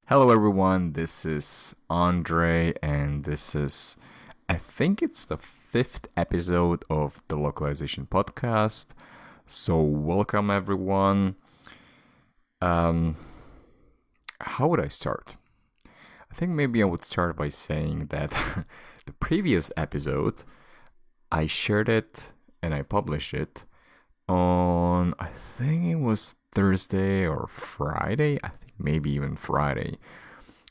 Hello, everyone. This is Andre, and I think it's the fifth episode of the Localization Podcast. So, welcome, everyone. Um, how would I start? I think maybe I would start by saying that the previous episode, I shared it and I published it on, I think it was Thursday or Friday. I think maybe even Friday.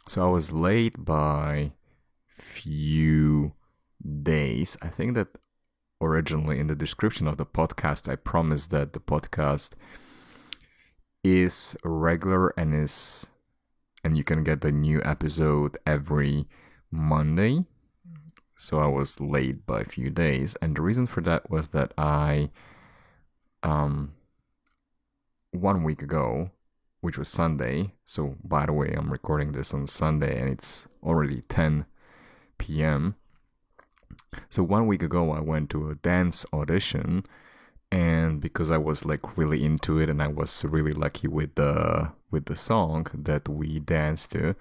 So I was late by few days. I think that originally in the description of the podcast, I promised that the podcast is regular and you can get the new episode every Monday. So I was late by a few days, and the reason for that was that I 1 week ago, which was Sunday. So, by the way, I'm recording this on Sunday and it's already 10 p.m. So, 1 week ago, I went to a dance audition, and because I was like really into it and I was really lucky with the song that we danced to,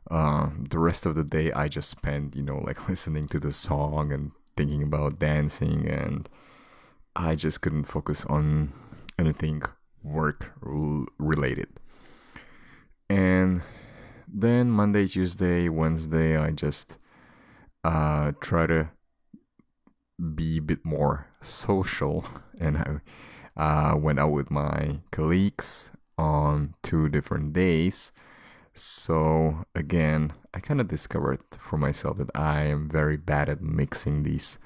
the rest of the day I just spent, like listening to the song and thinking about dancing, and I just couldn't focus on anything work related. And then Monday, Tuesday, Wednesday, I just try to be a bit more social, and I went out with my colleagues on 2 different days. So again, I kind of discovered for myself that I am very bad at mixing these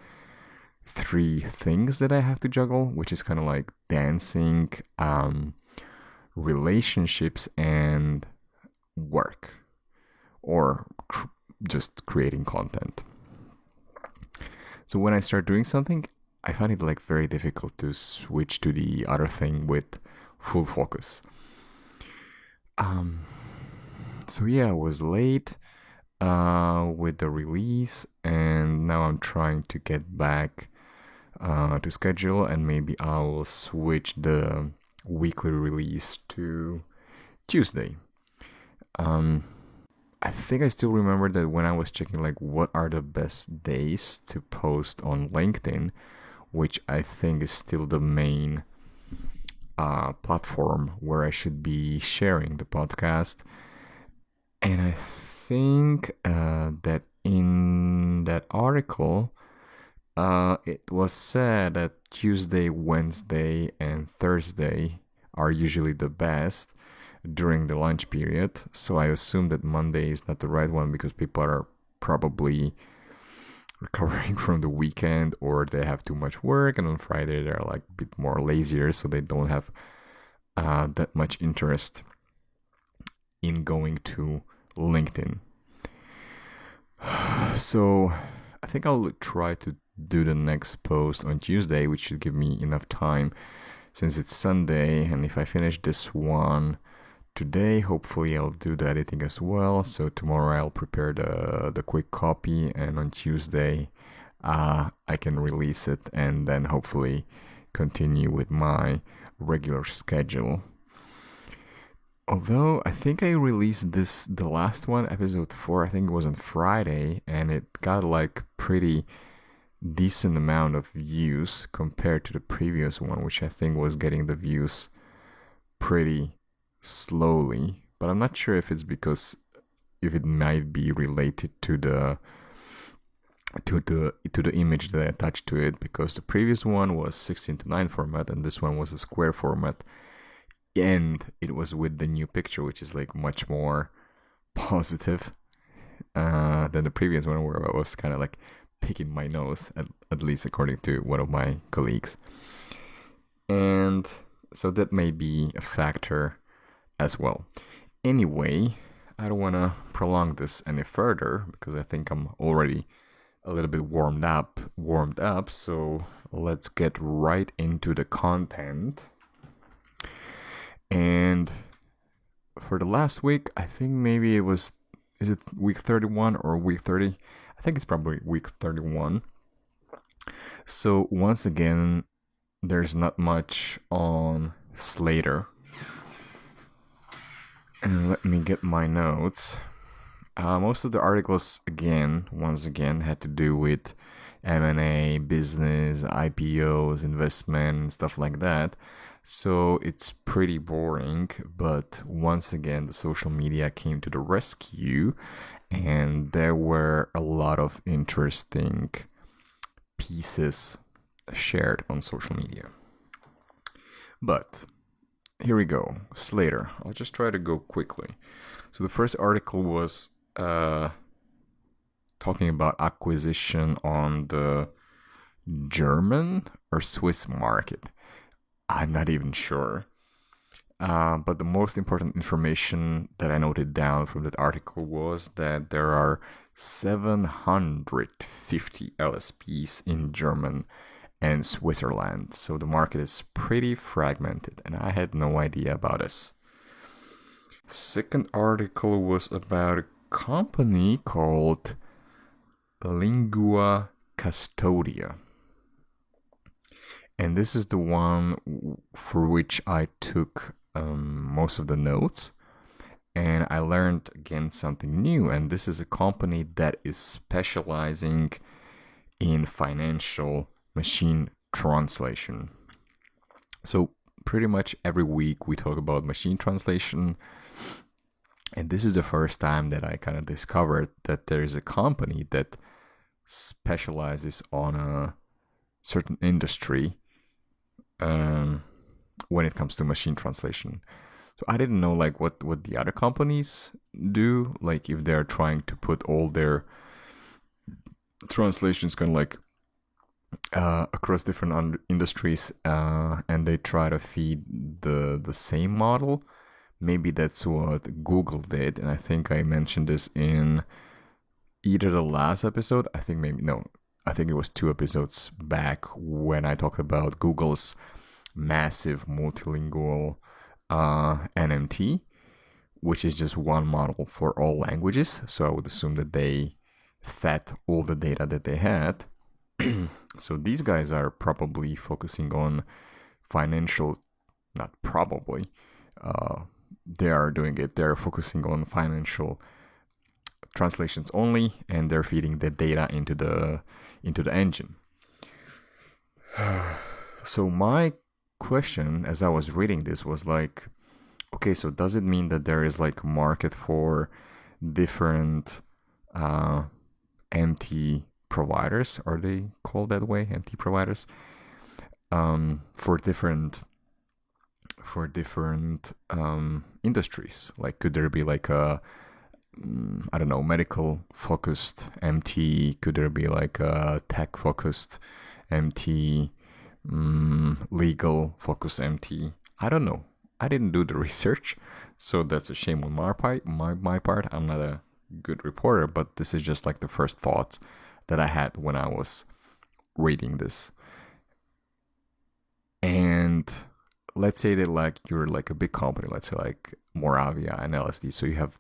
3 things that I have to juggle, which is kind of like dancing, relationships, and work, or just creating content. So when I start doing something, I find it like very difficult to switch to the other thing with full focus. So yeah, I was late with the release, and now I'm trying to get back to schedule, and maybe I'll switch the weekly release to Tuesday. I think I still remember that when I was checking like what are the best days to post on LinkedIn, which I think is still the main platform where I should be sharing the podcast. And I think that in that article, it was said that Tuesday, Wednesday, and Thursday are usually the best during the lunch period. So I assume that Monday is not the right one because people are probably recovering from the weekend, or they have too much work, and on Friday they're like a bit more lazier, so they don't have that much interest in going to LinkedIn. So I think I'll try to do the next post on Tuesday, which should give me enough time since it's Sunday. And if I finish this one today, hopefully I'll do the editing as well. So tomorrow I'll prepare the quick copy, and on Tuesday I can release it, and then hopefully continue with my regular schedule. Although I think I released the last one, episode 4, I think it was on Friday, and it got like pretty decent amount of views compared to the previous one, which I think was getting the views pretty slowly. But I'm not sure if it's because if it might be related to the image that I attached to it, because the previous one was 16:9 format and this one was a square format, and it was with the new picture, which is like much more positive than the previous one, where I was kind of like picking my nose, at least according to one of my colleagues. And so that may be a factor as well. Anyway, I don't want to prolong this any further because I think I'm already a little bit warmed up. So let's get right into the content. And for the last week, I think maybe is it week 31 or week 30? I think it's probably week 31. So once again, there's not much on Slater. And let me get my notes. Most of the articles, once again, had to do with M&A, business, IPOs, investment, stuff like that. So it's pretty boring, but once again, the social media came to the rescue, and there were a lot of interesting pieces shared on social media. But here we go. Slater. I'll just try to go quickly. So the first article was talking about acquisition on the German or Swiss market. I'm not even sure. But the most important information that I noted down from that article was that there are 750 LSPs in German and Switzerland. So the market is pretty fragmented, and I had no idea about this. Second article was about a company called Lingua Custodia. And this is the one for which I took most of the notes. And I learned again something new. And this is a company that is specializing in financial machine translation. So pretty much every week we talk about machine translation. And this is the first time that I kind of discovered that there is a company that specializes on a certain industry when it comes to machine translation. So I didn't know like what the other companies do, like if they're trying to put all their translations kind of like across different industries, and they try to feed the same model. Maybe that's what Google did, and I think I mentioned this in either the last episode. I think it was 2 episodes back when I talked about Google's massive multilingual NMT, which is just one model for all languages. So I would assume that they fed all the data that they had. So these guys are probably focusing on financial, not probably, they are doing it. They're focusing on financial translations only, and they're feeding the data into the engine. So my question as I was reading this was like, okay, so does it mean that there is like a market for different MT providers? Are they called that way, MT providers? For different industries? Like, could there be like a medical focused MT? Could there be like a tech focused MT? Legal focused MT? I don't know. I didn't do the research, so that's a shame on my part. I'm not a good reporter, but this is just like the first thoughts that I had when I was reading this. And let's say that like you're like a big company, let's say like Moravia and LSD, so you have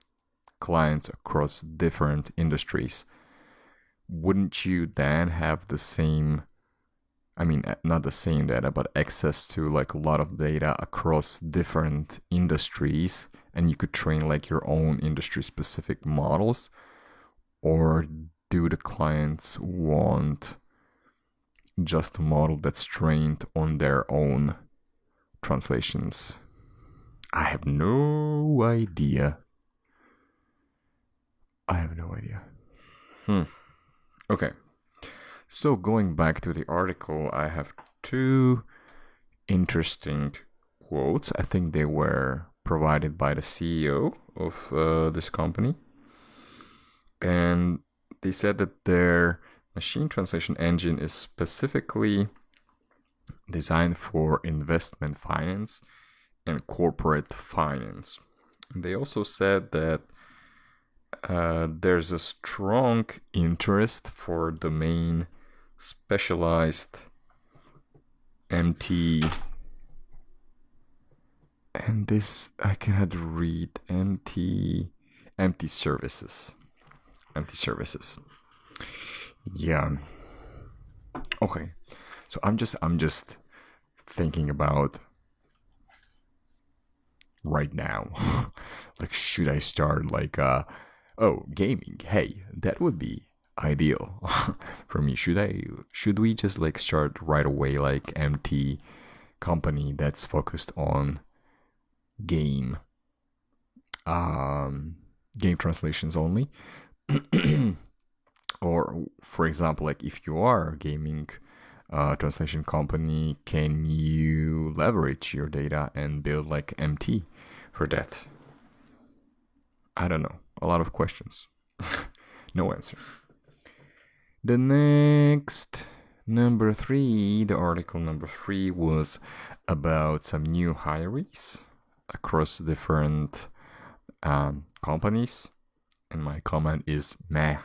clients across different industries. Wouldn't you then have the same, not the same data, but access to like a lot of data across different industries, and you could train like your own industry specific models? Or do the clients want just a model that's trained on their own translations? I have no idea. Okay. So going back to the article, I have 2 interesting quotes. I think they were provided by the CEO of this company. And they said that their machine translation engine is specifically designed for investment finance and corporate finance. And they also said that there's a strong interest for domain specialized MT, and this I cannot read, MT services. Yeah. Okay. So I'm just thinking about right now, Like, should I start like gaming? Hey, that would be ideal for me. Should we just like start right away like MT company that's focused on game game translations only? Or for example, like if you are a gaming translation company, can you leverage your data and build like MT for that? I don't know. A lot of questions. No answer. The next, the article number 3 was about some new hires across different companies. And my comment is meh.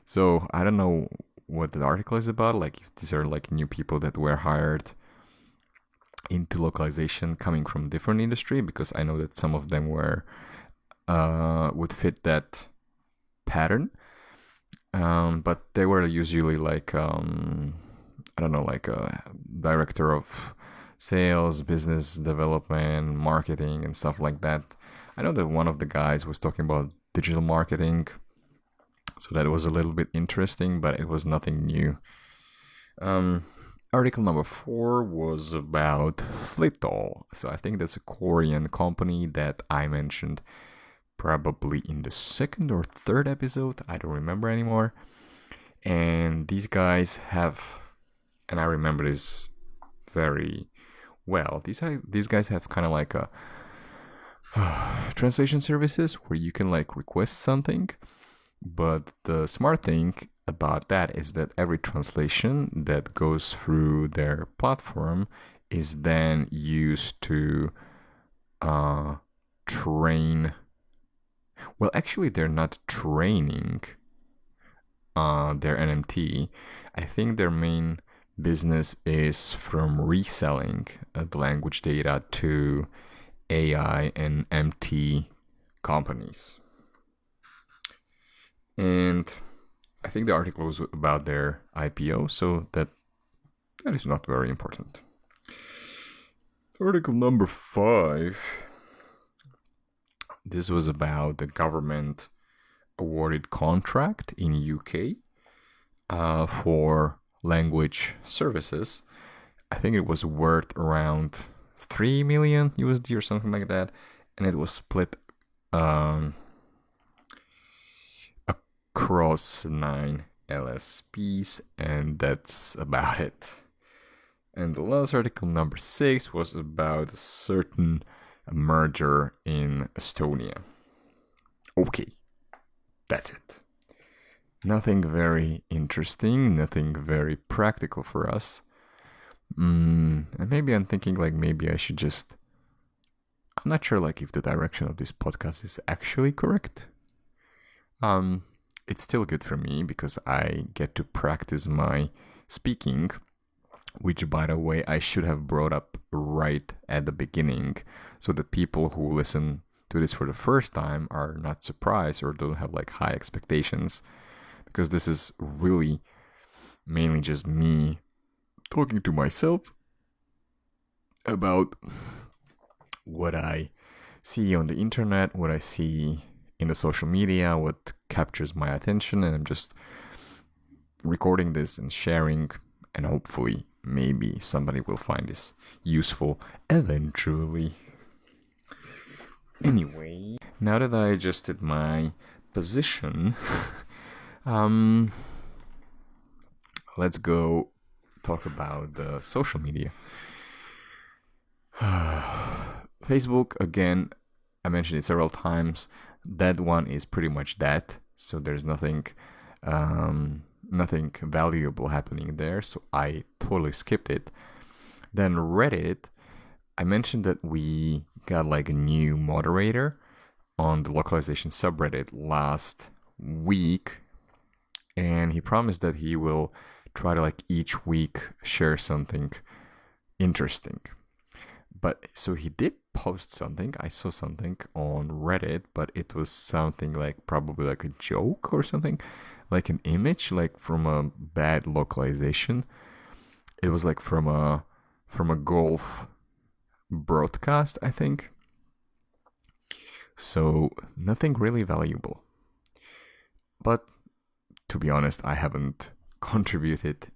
So I don't know what the article is about. Like if these are like new people that were hired into localization coming from different industry, because I know that some of them were would fit that pattern. But they were usually like, I don't know, like a director of sales, business development, marketing, and stuff like that. I know that one of the guys was talking about digital marketing, so that was a little bit interesting, but it was nothing new. Article number 4 was about Flitol. So I think that's a Korean company that I mentioned probably in the 2nd or 3rd episode. I don't remember anymore. And these guys have, and I remember this very well, these guys have kind of like a translation services where you can like request something. But the smart thing about that is that every translation that goes through their platform is then used to train. Well, actually, they're not training their NMT. I think their main business is from reselling the language data to AI and MT companies. And I think the article was about their IPO, so that is not very important. Article number 5. This was about the government awarded contract in UK for language services. I think it was worth around 3 million USD or something like that, and it was split across 9 LSPs, and that's about it. And the last article, number 6, was about a certain merger in Estonia. Okay, that's it. Nothing very interesting, nothing very practical for us. And maybe I'm thinking like maybe I should just... I'm not sure like if the direction of this podcast is actually correct. It's still good for me because I get to practice my speaking, which, by the way, I should have brought up right at the beginning so that people who listen to this for the first time are not surprised or don't have like high expectations, because this is really mainly just me talking to myself about what I see on the internet, what I see in the social media, what captures my attention, and I'm just recording this and sharing, and hopefully maybe somebody will find this useful eventually. Anyway, now that I adjusted my position, let's go talk about the social media. Facebook, again, I mentioned it several times. That one is pretty much dead, so there's nothing valuable happening there, so I totally skipped it. Then Reddit, I mentioned that we got like a new moderator on the localization subreddit last week, and he promised that he will try to like each week share something interesting. But so he did post something. I saw something on Reddit, but it was something like probably like a joke or something, like an image like from a bad localization. It was like from a golf broadcast, I think. So nothing really valuable. But to be honest, I haven't contributed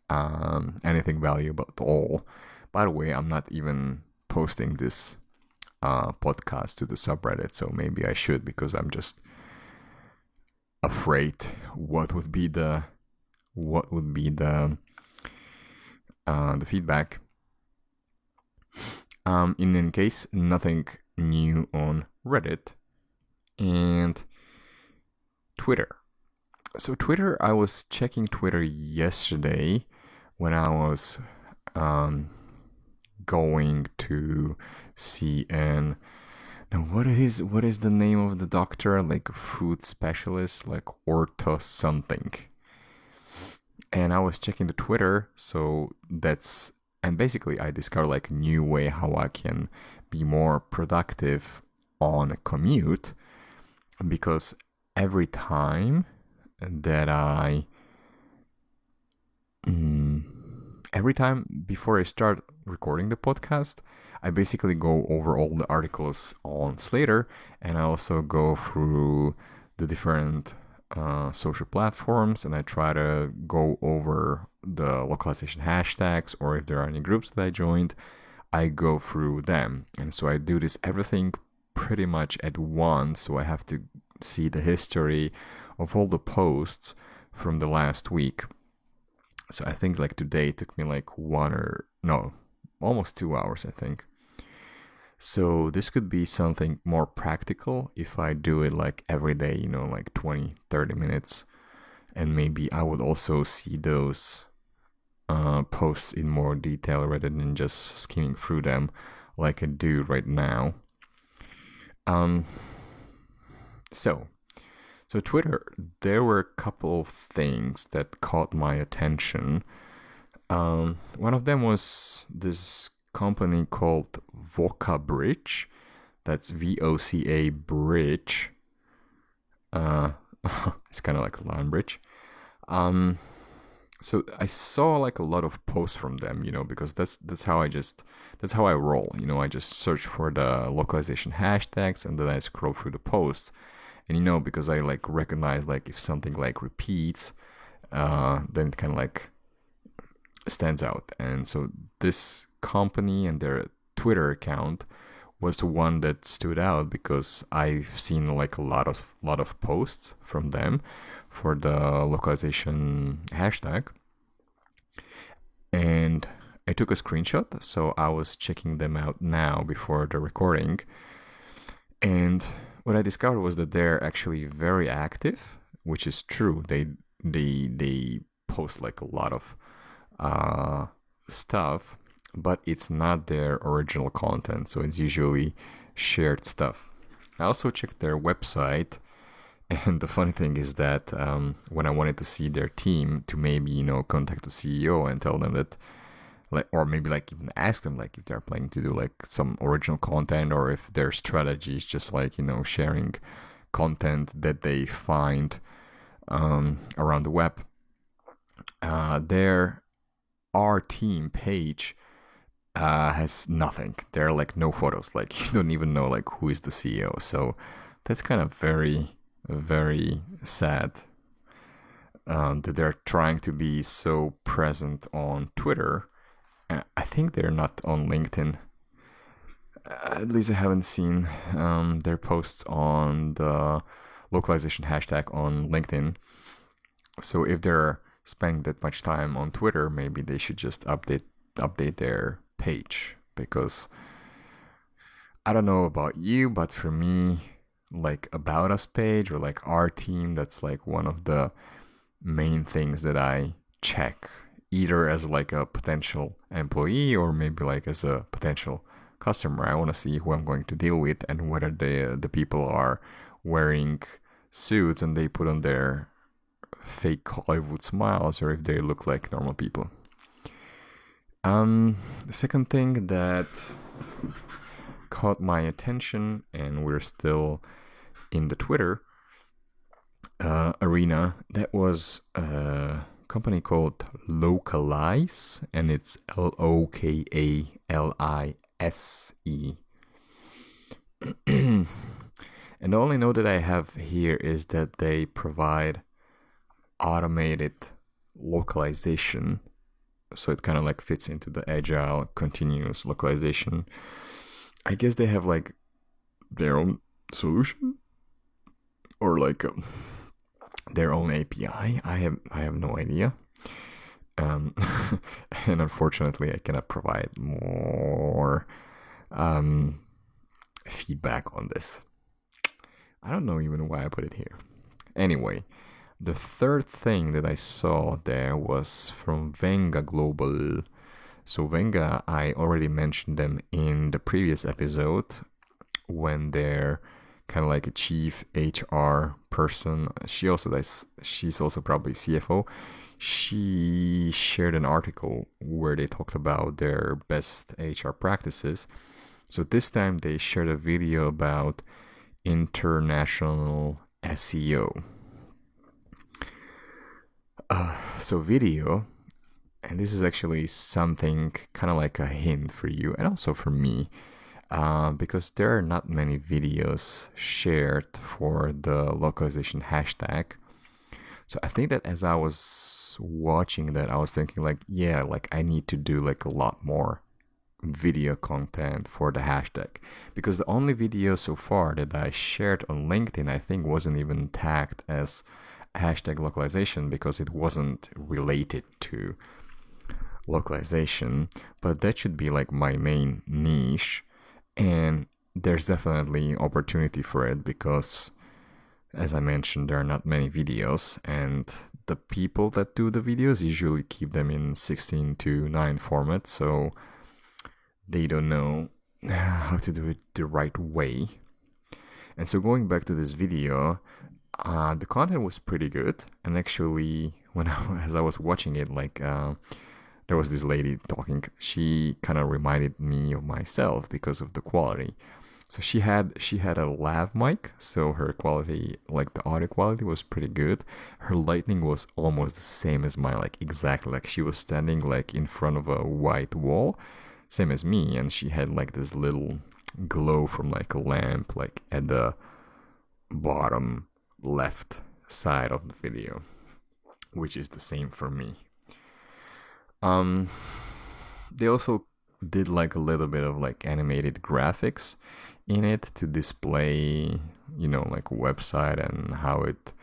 anything valuable at all. By the way, I'm not even posting this podcast to the subreddit, so maybe I should, because I'm just afraid what would be the feedback. In any case, nothing new on Reddit and Twitter. So Twitter, I was checking Twitter yesterday when I was going to see what is the name of the doctor? Like food specialist, like ortho something. And I was checking the Twitter, and basically I discovered like a new way how I can be more productive on a commute, because every time before I start recording the podcast, I basically go over all the articles on Slater, and I also go through the different social platforms, and I try to go over the localization hashtags, or if there are any groups that I joined, I go through them. And so I do this everything pretty much at once, so I have to see the history of all the posts from the last week. So I think like today it took me like almost 2 hours, I think. So this could be something more practical if I do it like every day, like 20-30 minutes. And maybe I would also see those posts in more detail rather than just skimming through them like I do right now. So Twitter, there were a couple of things that caught my attention. One of them was this company called Voca Bridge. That's VOCA Bridge. It's kind of like a line bridge. So I saw like a lot of posts from them, because that's how I roll. I just search for the localization hashtags, and then I scroll through the posts. And because I like recognize like if something like repeats, then it kind of like stands out. And so this company and their Twitter account was the one that stood out, because I've seen like a lot of posts from them for the localization hashtag, and I took a screenshot. So I was checking them out now before the recording, and what I discovered was that they're actually very active, which is true. They post like a lot of stuff, but it's not their original content, so it's usually shared stuff. I also checked their website, and the funny thing is that when I wanted to see their team, to maybe contact the CEO and tell them that, like, or maybe like even ask them like if they're planning to do like some original content, or if their strategy is just like sharing content that they find around the web. Their our team page has nothing. There are like no photos. Like you don't even know like who is the CEO. So that's kind of very, very sad that they're trying to be so present on Twitter. I think they're not on LinkedIn. At least I haven't seen their posts on the localization hashtag on LinkedIn. So if they're spending that much time on Twitter, maybe they should just update their page, because I don't know about you, but for me, like About Us page or like our team, that's like one of the main things that I check, either as like a potential employee or maybe like as a potential customer. I want to see who I'm going to deal with and whether the people are wearing suits and they put on their fake Hollywood smiles, or if they look like normal people. The second thing that caught my attention, and we're still in the Twitter arena, that was a company called Localize, and it's Localize. And the only note that I have here is that they provide automated localization. So it kind of like fits into the agile continuous localization. I guess they have like their own solution or like their own API. I have no idea. And unfortunately, I cannot provide more feedback on this. I don't know even why I put it here. Anyway, the third thing that I saw there was from Venga Global. So Venga, I already mentioned them in the previous episode when they're kind of like a chief HR person. She's also probably CFO. She shared an article where they talked about their best HR practices. So this time they shared a video about International SEO. So video, and this is actually something kind of like a hint for you and also for me, because there are not many videos shared for the localization hashtag. So I think that as I was watching that, I was thinking like, yeah, like I need to do like a lot more video content for the hashtag, because the only video so far that I shared on LinkedIn, I think, wasn't even tagged as hashtag localization because it wasn't related to localization. But that should be like my main niche, and there's definitely opportunity for it because, as I mentioned, there are not many videos, and the people that do the videos usually keep them in 16:9 format, so they don't know how to do it the right way. And so going back to this video, the content was pretty good. And actually, as I was watching it, like there was this lady talking. She kind of reminded me of myself because of the quality. So she had a lav mic, so her quality, like the audio quality, was pretty good. Her lighting was almost the same as mine, like exactly like she was standing like in front of a white wall, same as me, and she had like this little glow from like a lamp like at the bottom left side of the video, which is the same for me. They also did like a little bit of like animated graphics in it to display, like a website and how it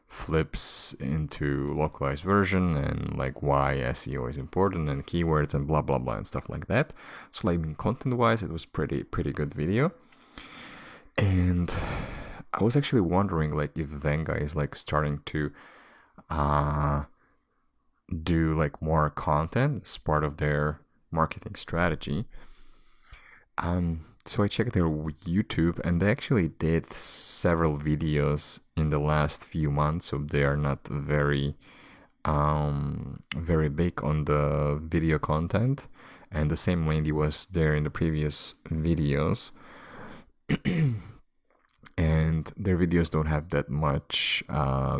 flips into localized version and like why SEO is important and keywords and blah blah blah and stuff like that. So like content wise, it was pretty good video. And I was actually wondering like if Venga is like starting to do like more content as part of their marketing strategy. So I checked their YouTube, and they actually did several videos in the last few months, so they are not very big on the video content. And the same lady was there in the previous videos. And their videos don't have that much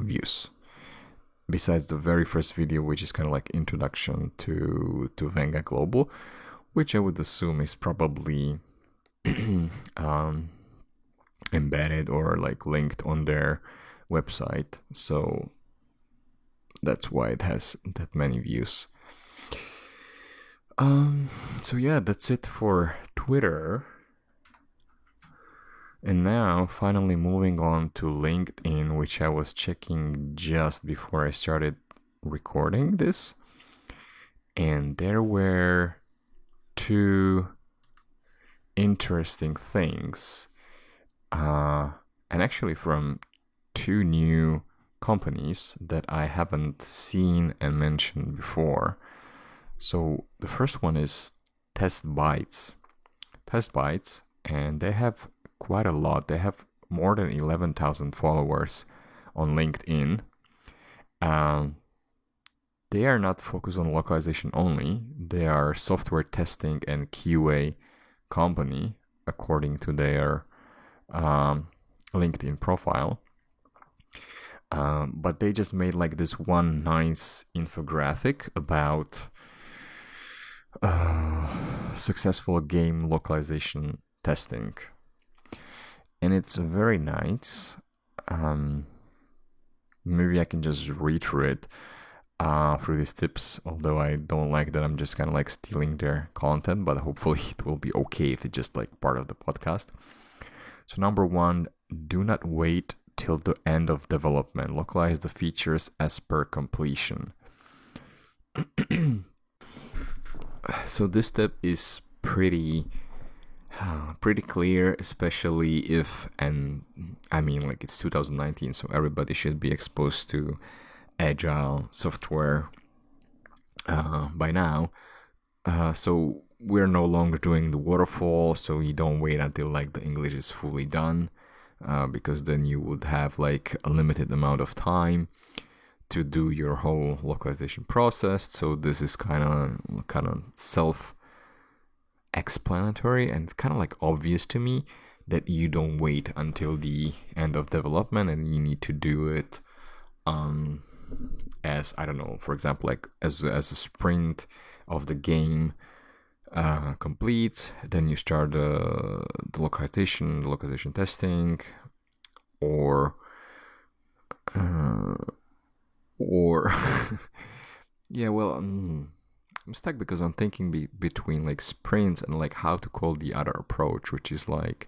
views. Besides the very first video, which is kind of like introduction to Venga Global, which I would assume is probably embedded or like linked on their website. So that's why it has that many views. So yeah, that's it for Twitter. And now, finally moving on to LinkedIn, which I was checking just before I started recording this. And there were two interesting things. And actually from two new companies that I haven't seen and mentioned before. So the first one is Testbytes. Testbytes, and they have quite a lot. They have more than 11,000 followers on LinkedIn. They are not focused on localization only. They are software testing and QA company, according to their LinkedIn profile. But they just made like this one nice infographic about successful game localization testing. and it's very nice. Maybe I can just read through it through these tips, although I don't like that I'm just kind of like stealing their content, but hopefully it will be okay if it's just like part of the podcast. So number 1, do not wait till the end of development. Localize the features as per completion. So this step is pretty clear, especially if, and I mean, like, it's 2019, so everybody should be exposed to agile software by now. So we're no longer doing the waterfall, so you don't wait until like the English is fully done, because then you would have like a limited amount of time to do your whole localization process. So this is kind of self-explanatory, and it's kind of like obvious to me that you don't wait until the end of development and you need to do it as, I don't know, for example, like as a sprint of the game completes, then you start the localization testing, or yeah, well, I'm stuck because I'm thinking between like sprints and like how to call the other approach, which is like,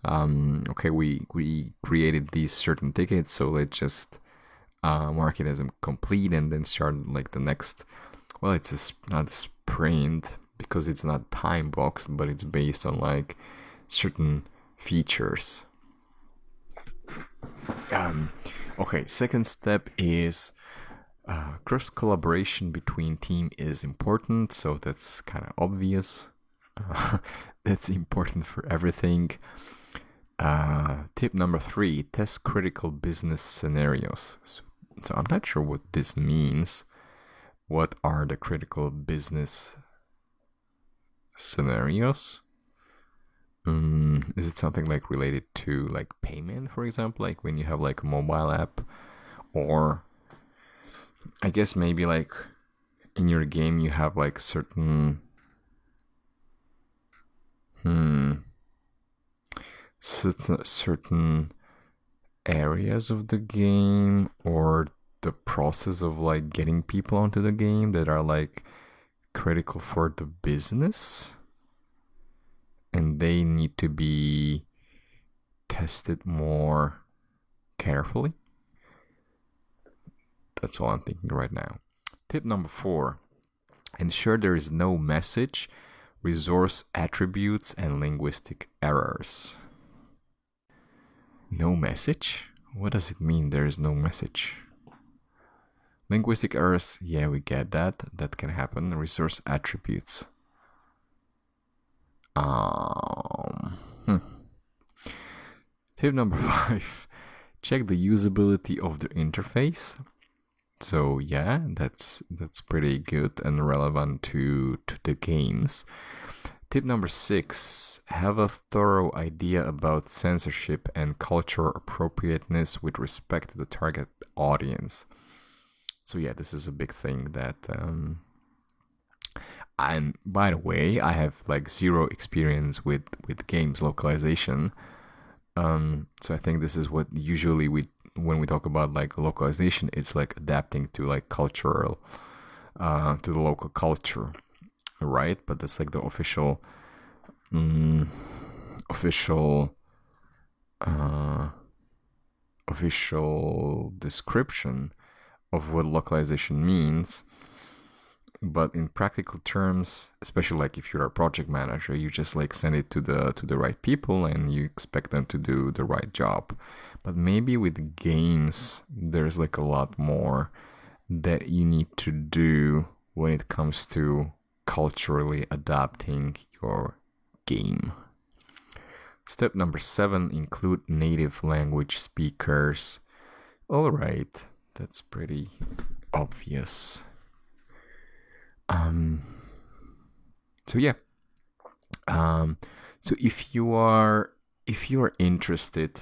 okay, we created these certain tickets, so let's just mark it as complete and then start like the next. Well, it's not a sprint because it's not time boxed, but it's based on like certain features. Okay, second step is cross collaboration between team is important, so that's kind of obvious. That's important for everything. Tip number 3, test critical business scenarios. So I'm not sure what this means. What are the critical business scenarios? Is it something like related to like payment, for example, like when you have like a mobile app, or I guess maybe like in your game you have like certain certain areas of the game, or the process of like getting people onto the game that are like critical for the business, and they need to be tested more carefully. That's all I'm thinking right now. Tip number 4, ensure there is no message, resource attributes, and linguistic errors. No message? What does it mean there is no message? Linguistic errors, yeah, we get that. That can happen. Resource attributes. Tip number 5, check the usability of the interface. So yeah, that's pretty good and relevant to the games. Tip number 6, have a thorough idea about censorship and cultural appropriateness with respect to the target audience. So yeah, this is a big thing that and by the way, I have like zero experience with games localization. So I think this is what usually when we talk about like localization, it's like adapting to like cultural, to the local culture, right? But that's like the official description of what localization means. But in practical terms, especially like if you're a project manager, you just like send it to the right people and you expect them to do the right job. But maybe with games, there's like a lot more that you need to do when it comes to culturally adapting your game. Step number 7, include native language speakers. All right, that's pretty obvious. So yeah. So if you are interested,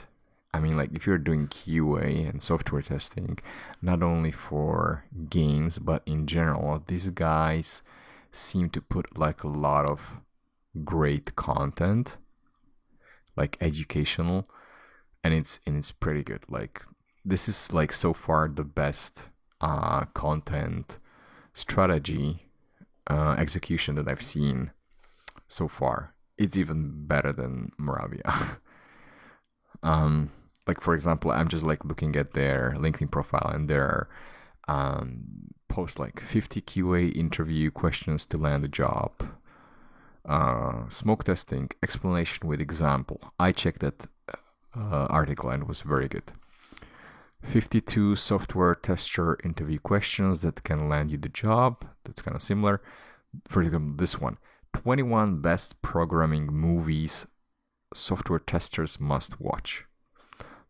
I mean, like if you're doing QA and software testing, not only for games but in general, these guys seem to put like a lot of great content. like educational, and it's pretty good. Like this is like so far the best content strategy execution that I've seen so far. It's even better than Moravia. Like for example, I'm just like looking at their LinkedIn profile, and their post like 50 QA interview questions to land a job, smoke testing explanation with example. I checked that article and it was very good. 52 software tester interview questions that can land you the job. That's kind of similar. For example, this one, 21 best programming movies software testers must watch.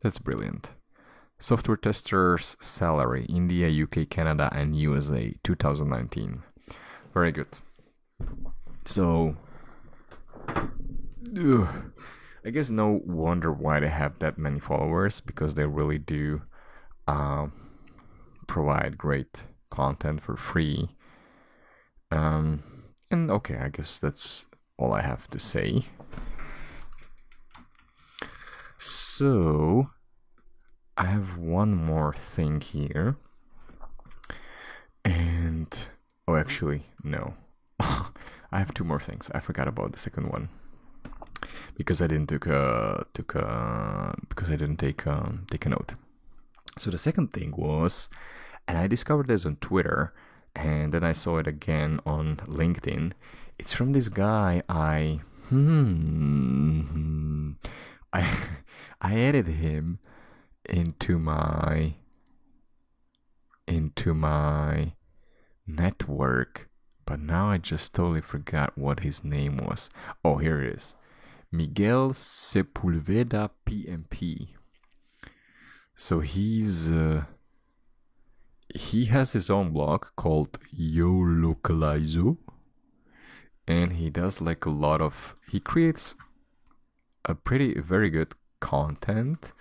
That's brilliant. Software testers salary, India, UK, Canada, and USA, 2019. Very good. So, I guess no wonder why they have that many followers, because they really do provide great content for free. And okay, I guess that's all I have to say. So, I have one more thing here. And, oh, actually, no. I have two more things. I forgot about the second one. Because I didn't take a note. So the second thing was, and I discovered this on Twitter, and then I saw it again on LinkedIn. It's from this guy I added him into my network, but now I just totally forgot what his name was. Oh, here it is. Miguel Sepulveda PMP. So he has his own blog called Yolocalizo, and he does like he creates a very good content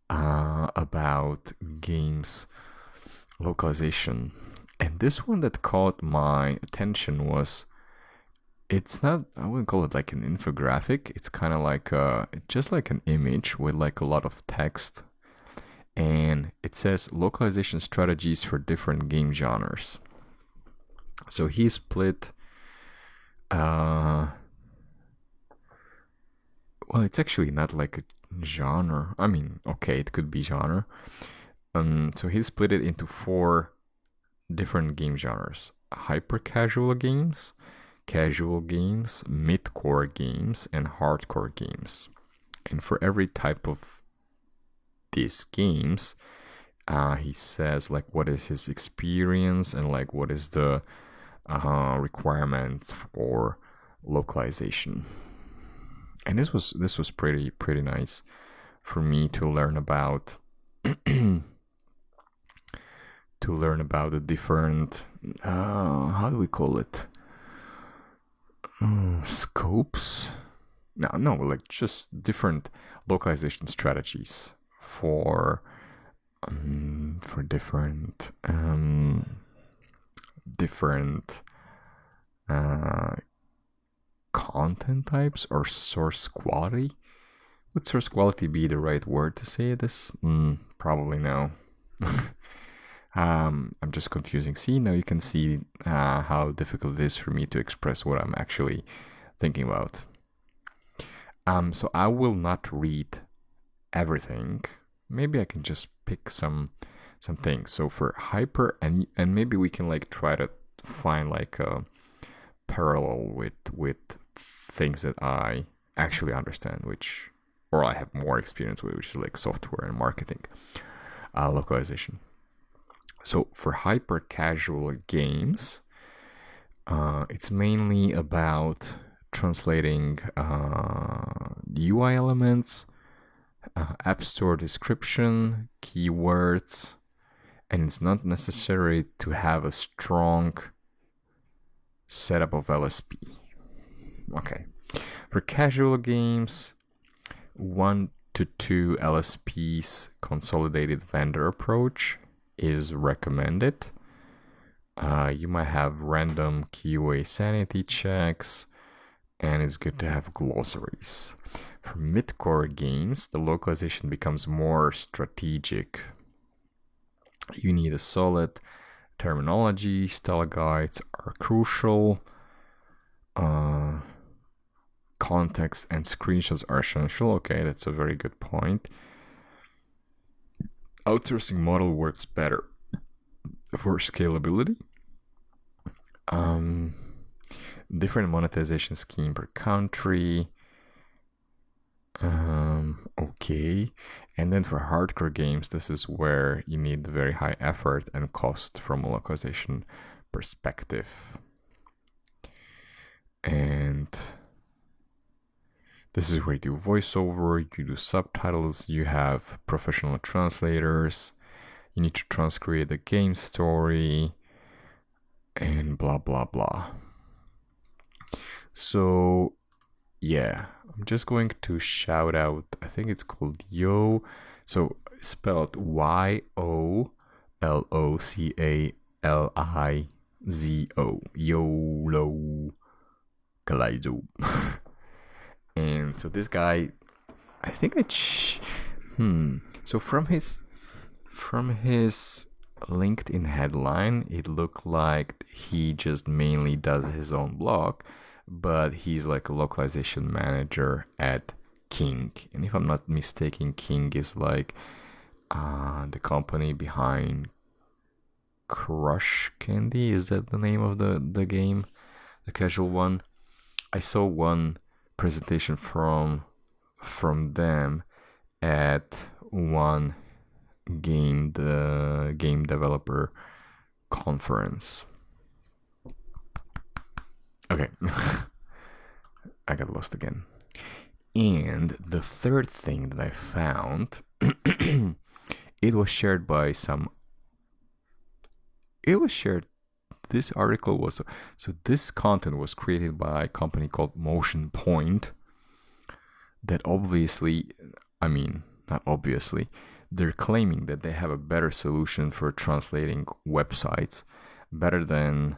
about games localization. And this one that caught my attention was, it's not, I wouldn't call it like an infographic. It's kind of like just like an image with like a lot of text. And it says localization strategies for different game genres. So he split, well, it's actually not like a genre. I mean, okay, it could be genre. So he split it into 4 different game genres: hyper casual games, casual games, mid-core games, and hardcore games. And for every type of these games, he says like what is his experience and like what is the requirements for localization. And this was pretty nice for me to learn about the different how do we call it, scopes? No, like just different localization strategies for different content types or source quality. Would source quality be the right word to say this? Probably no. I'm just confusing. See, now you can see how difficult it is for me to express what I'm actually thinking about. So I will not read everything. Maybe I can just pick some things. So for hyper, and maybe we can like try to find like a parallel with things that I actually understand, or I have more experience with, which is like software and marketing localization. So for hyper casual games, it's mainly about translating UI elements, App Store description, keywords, and it's not necessary to have a strong setup of LSP. Okay. For casual games, 1 to 2 LSPs consolidated vendor approach is recommended. You might have random QA sanity checks, and it's good to have glossaries. For for mid-core games, the localization becomes more strategic. You need a solid terminology, style guides are crucial, context and screenshots are essential. Okay, that's a very good point. Outsourcing model works better for scalability. Different monetization scheme per country. Okay. And then for hardcore games, this is where you need very high effort and cost from a localization perspective. And this is where you do voiceover, you do subtitles, you have professional translators, you need to transcreate the game story, and blah, blah, blah. So, yeah, I'm just going to shout out, I think it's called so spelled Yolocalizo, Yolocalizo. And so this guy, I think so from his LinkedIn headline, it looked like he just mainly does his own blog, but he's like a localization manager at King. And if I'm not mistaken, King is like the company behind Crush Candy. Is that the name of the game? The casual one? I saw one presentation from them at one the game developer conference. Okay. I got lost again. And the third thing that I found, it was shared. This article was, so this content was created by a company called Motionpoint that they're claiming that they have a better solution for translating websites, better than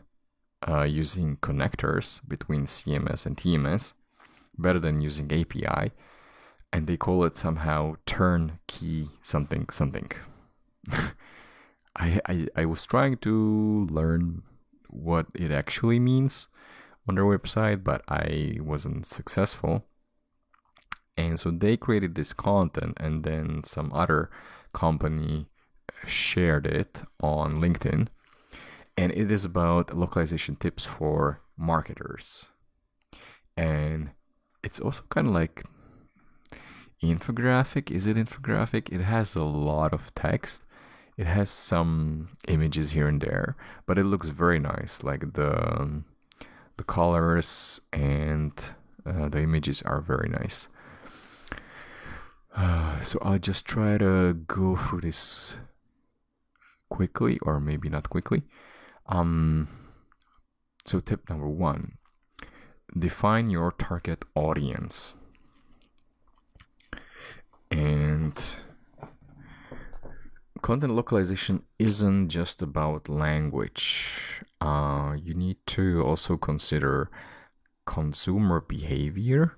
using connectors between CMS and TMS, better than using API, and they call it somehow turnkey something. I was trying to learn what it actually means on their website, but I wasn't successful. And so they created this content, and then some other company shared it on LinkedIn. And it is about localization tips for marketers. And it's also kind of like infographic. Is it infographic? It has a lot of text. It has some images here and there, but it looks very nice. Like the colors and the images are very nice. So I'll just try to go through this quickly, or maybe not quickly. So tip number 1, define your target audience. And content localization isn't just about language. You need to also consider consumer behavior,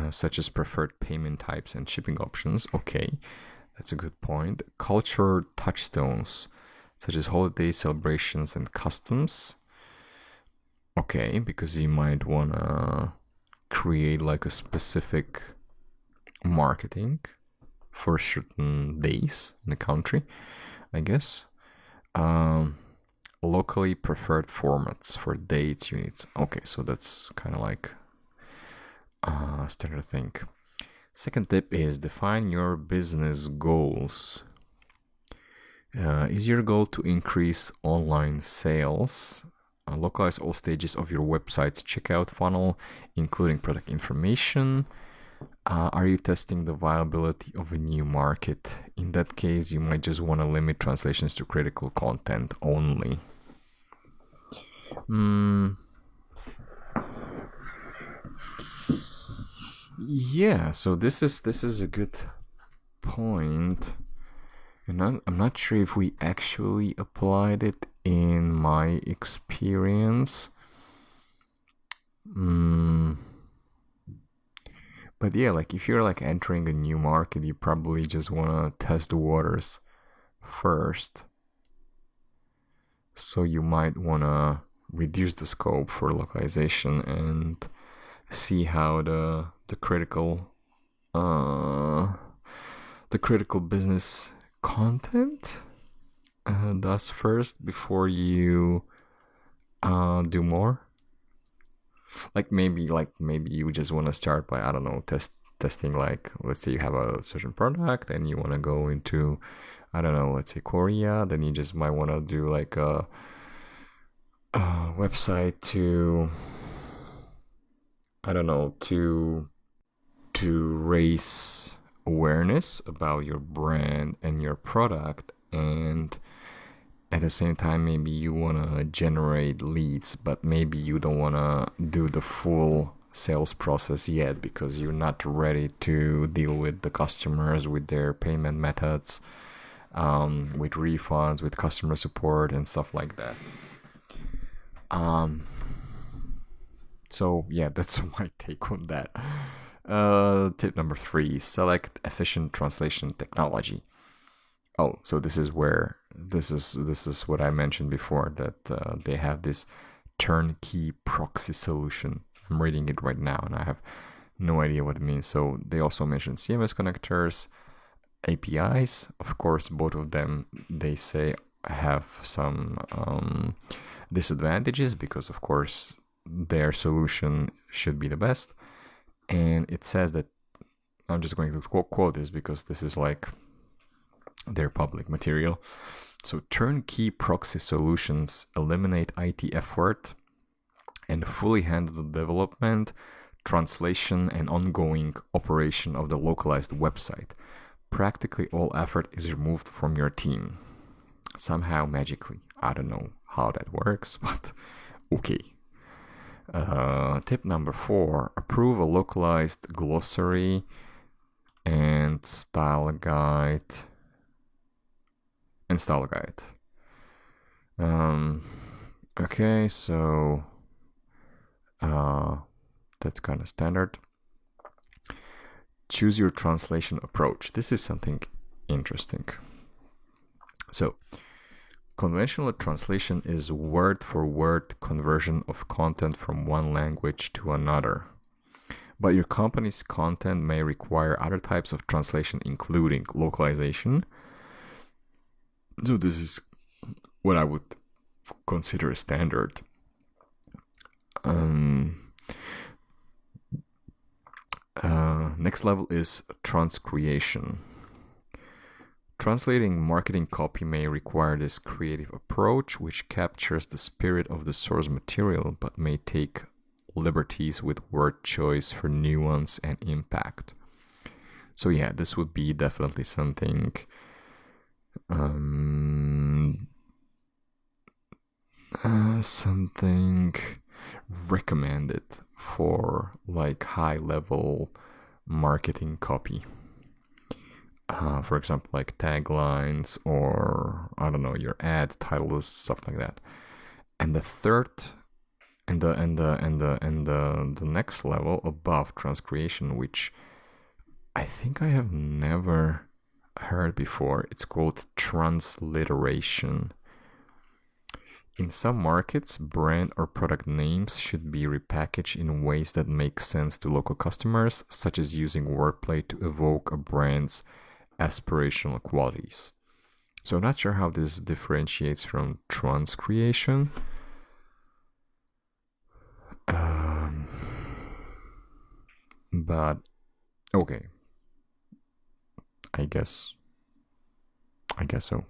such as preferred payment types and shipping options. Okay, that's a good point. Culture touchstones, such as holiday celebrations and customs. Okay, because you might want to create like a specific marketing for certain days in the country, I guess. Locally preferred formats for dates, units. Okay, so that's kind of like standard thing. Second tip is define your business goals. Is your goal to increase online sales? Localize all stages of your website's checkout funnel, including product information. Are you testing the viability of a new market? In that case, you might just want to limit translations to critical content only. Yeah, so this is a good point, and I'm not sure if we actually applied it in my experience. But yeah, like if you're like entering a new market, you probably just want to test the waters first. So you might want to reduce the scope for localization and see how the critical business content does first before you do more. Like maybe you just want to start by, I don't know, testing, like, let's say you have a certain product and you want to go into, I don't know, let's say Korea, then you just might want to do like a website to, I don't know, to raise awareness about your brand and your product, and at the same time maybe you want to generate leads, but maybe you don't want to do the full sales process yet because you're not ready to deal with the customers, with their payment methods, with refunds, with customer support and stuff like that. So yeah, that's my take on that. Tip number 3: select efficient translation technology. Oh, so this is what I mentioned before, that they have this turnkey proxy solution. I'm reading it right now and I have no idea what it means. So they also mentioned CMS connectors, APIs. Of course, both of them, they say, have some disadvantages because, of course, their solution should be the best. And it says that, I'm just going to quote this because this is like their public material. So turnkey proxy solutions eliminate IT effort and fully handle the development, translation, and ongoing operation of the localized website. Practically all effort is removed from your team. Somehow magically. I don't know how that works, but okay. Tip number 4: approve a localized glossary and style guide. Okay, so that's kind of standard. Choose your translation approach. This is something interesting. So, conventional translation is word-for-word conversion of content from one language to another. But your company's content may require other types of translation, including localization. So this is what I would consider a standard. Next level is transcreation. Translating marketing copy may require this creative approach, which captures the spirit of the source material, but may take liberties with word choice for nuance and impact. So yeah, this would be definitely something something recommended for like high level marketing copy. For example, like taglines or, I don't know, your ad titles, stuff like that. And the third and the next level above transcreation, which I think I have never heard before, it's called transliteration. In some markets, brand or product names should be repackaged in ways that make sense to local customers, such as using wordplay to evoke a brand's aspirational qualities. So I'm not sure how this differentiates from transcreation. But okay, I guess so.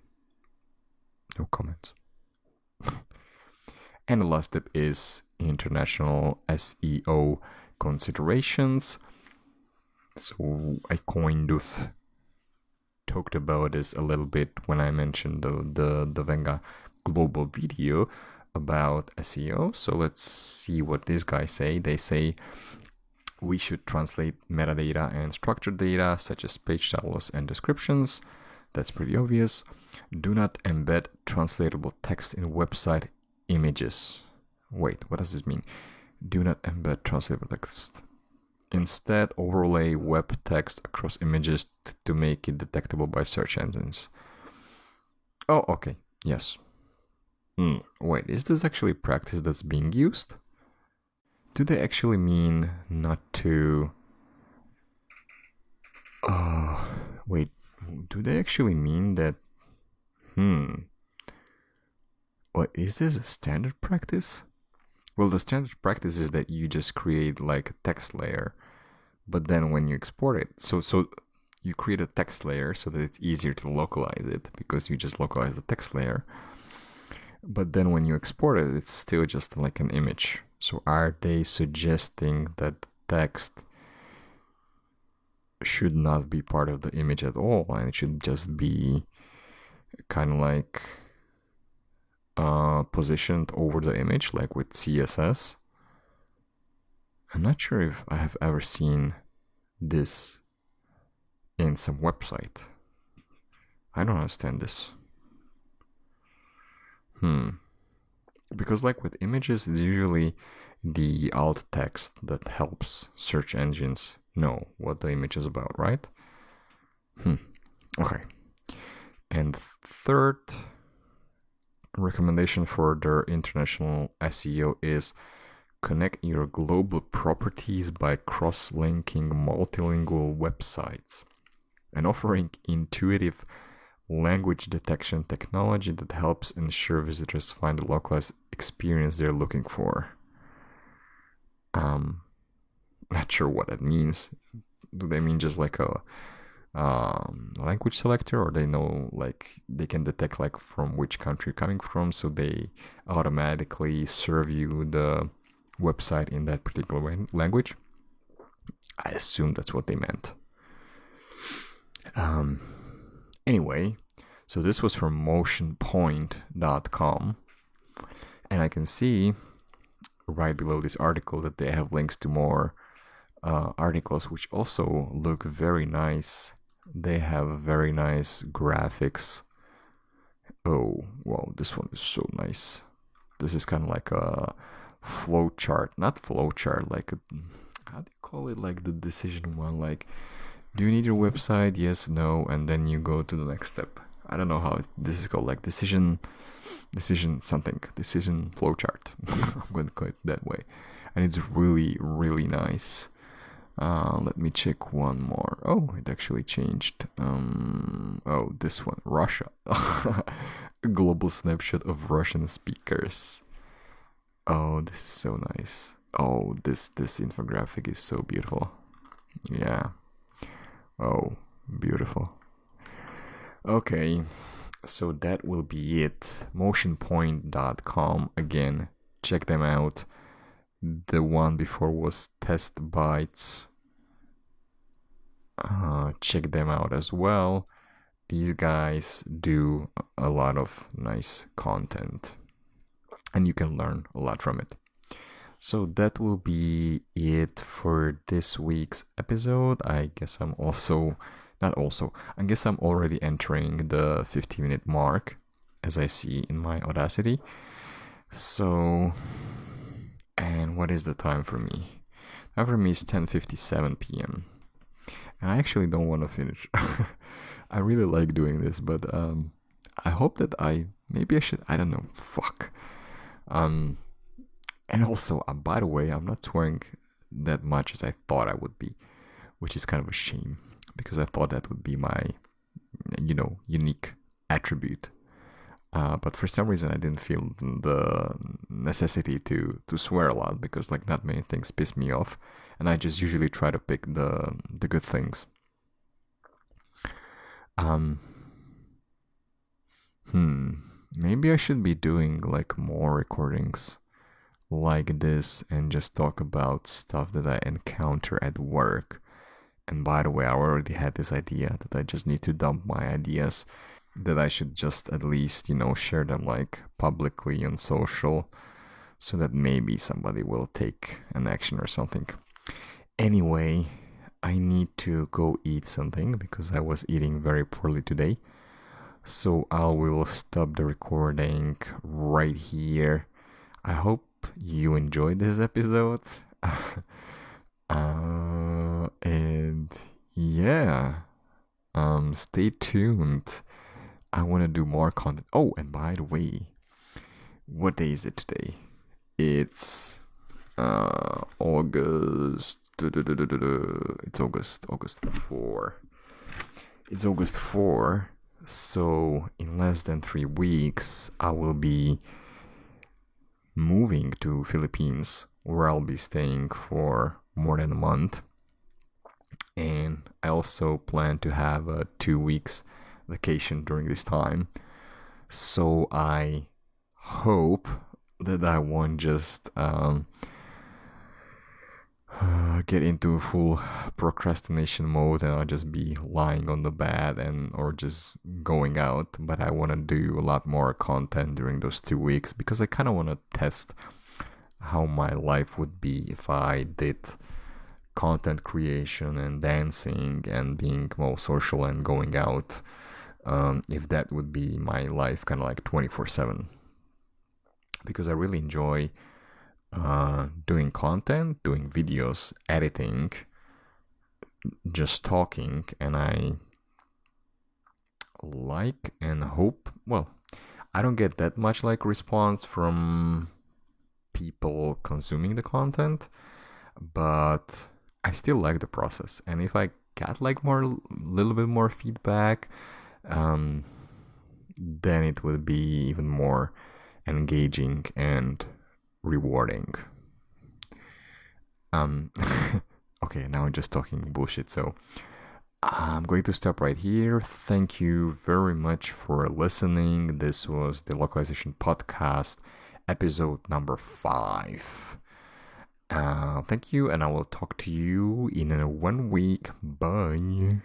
No comments. And the last tip is international SEO considerations. So I kind of talked about this a little bit when I mentioned the Venga Global video about SEO. So let's see what these guys say. They say we should translate metadata and structured data such as page titles and descriptions. That's pretty obvious. Do not embed translatable text in website images. Wait, what does this mean? Do not embed translatable text Instead, overlay web text across images to make it detectable by search engines. Oh, okay. Yes. Wait, is this actually practice that's being used? Do they actually mean not to... wait, do they actually mean that... What, is this a standard practice? Well, the standard practice is that you just create like a text layer, but then when you export it, so you create a text layer so that it's easier to localize it because you just localize the text layer. But then when you export it, it's still just like an image. So are they suggesting that the text should not be part of the image at all, and it should just be kind of like positioned over the image, like with CSS? I'm not sure if I have ever seen this in some website. I don't understand this. Because like with images, it's usually the alt text that helps search engines know what the image is about, right? Okay. And third recommendation for their international SEO is connect your global properties by cross-linking multilingual websites and offering intuitive language detection technology that helps ensure visitors find the localized experience they're looking for. Not sure what that means. Do they mean just like a language selector, or they know like they can detect like from which country you're coming from, so they automatically serve you the website in that particular language? I assume that's what they meant. Anyway, so this was from Motionpoint.com, and I can see right below this article that they have links to more articles which also look very nice. They have very nice graphics. Oh, wow, this one is so nice. This is kind of like a flowchart, not flowchart, like a, how do you call it, like the decision one, like, do you need your website? Yes, no, and then you go to the next step. I don't know how this is called, like decision flowchart. I'm going to call it that way. And it's really, really nice. Let me check one more. Oh, it actually changed. Oh, this one, Russia. A global snapshot of Russian speakers. Oh, this is so nice. Oh, this infographic is so beautiful. Yeah. Oh, beautiful. Okay, so that will be it. Motionpoint.com. Again, check them out. The one before was Testbytes. Check them out as well. These guys do a lot of nice content, and you can learn a lot from it. So that will be it for this week's episode. I guess I'm already entering the 50-minute mark, as I see in my Audacity. So, and what is the time for me? Time for me is 10:57 p.m. And I actually don't want to finish. I really like doing this, but I hope that I don't know, fuck. And also, by the way, I'm not swearing that much as I thought I would be, which is kind of a shame, because I thought that would be my, unique attribute. But for some reason, I didn't feel the necessity to swear a lot, because like not many things piss me off, and I just usually try to pick the good things. Maybe I should be doing like more recordings like this and just talk about stuff that I encounter at work. And by the way, I already had this idea that I just need to dump my ideas, that I should just at least, share them like publicly on social, so that maybe somebody will take an action or something. Anyway, I need to go eat something because I was eating very poorly today. So I will stop the recording right here. I hope you enjoyed this episode. And yeah, stay tuned. I want to do more content. Oh, and by the way, what day is it today? It's August. It's August 4. It's August 4. So in less than 3 weeks, I will be moving to Philippines, where I'll be staying for more than a month. And I also plan to have a 2 weeks vacation during this time. So I hope that I won't just get into full procrastination mode and I'll just be lying on the bed or just going out. But I want to do a lot more content during those 2 weeks because I kind of want to test how my life would be if I did content creation and dancing and being more social and going out. If that would be my life kind of like 24/7. Because I really enjoy doing content, doing videos, editing, just talking, and I like and hope, well, I don't get that much like response from people consuming the content, but I still like the process. And if I got like little bit more feedback, then it would be even more engaging and rewarding. Okay, now I'm just talking bullshit, so I'm going to stop right here. Thank you very much for listening. This was the Localization Podcast, episode number 5. Thank you, and I will talk to you in 1 week. Bye.